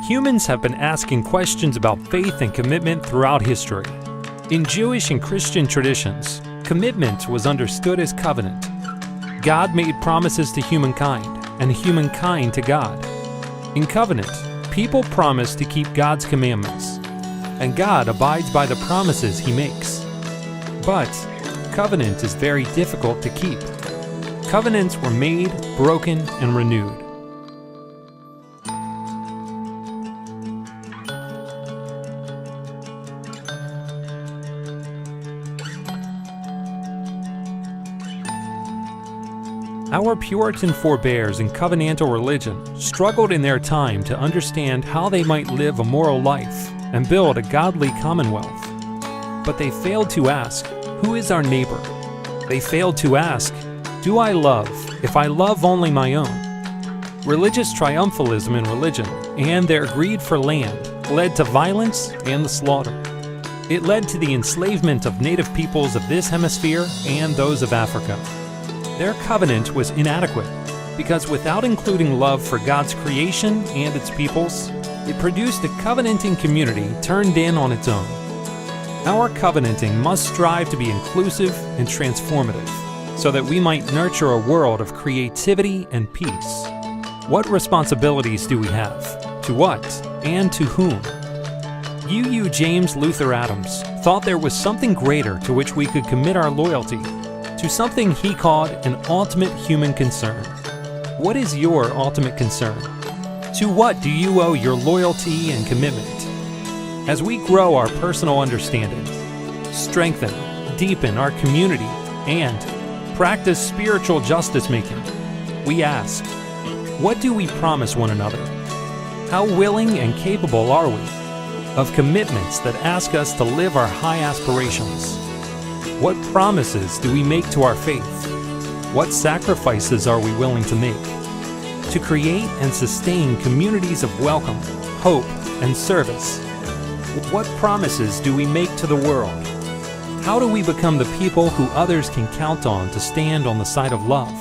Humans have been asking questions about faith and commitment throughout history. In Jewish and Christian traditions, commitment was understood as covenant. God made promises to humankind, and humankind to God. In covenant, people promise to keep God's commandments, and God abides by the promises He makes. But covenant is very difficult to keep. Covenants were made, broken, and renewed. Our Puritan forebears in covenantal religion struggled in their time to understand how they might live a moral life and build a godly commonwealth. But they failed to ask, who is our neighbor? They failed to ask, do I love if I love only my own? Religious triumphalism in religion and their greed for land led to violence and the slaughter. It led to the enslavement of native peoples of this hemisphere and those of Africa. Their covenant was inadequate because without including love for God's creation and its peoples, it produced a covenanting community turned in on its own. Our covenanting must strive to be inclusive and transformative so that we might nurture a world of creativity and peace. What responsibilities do we have? To what and to whom? UU James Luther Adams thought there was something greater to which we could commit our loyalty, to something he called an ultimate human concern. What is your ultimate concern? To what do you owe your loyalty and commitment? As we grow our personal understanding, strengthen, deepen our community, and practice spiritual justice making, we ask, what do we promise one another? How willing and capable are we of commitments that ask us to live our high aspirations? What promises do we make to our faith? What sacrifices are we willing to make to create and sustain communities of welcome, hope, and service? What promises do we make to the world? How do we become the people who others can count on to stand on the side of love?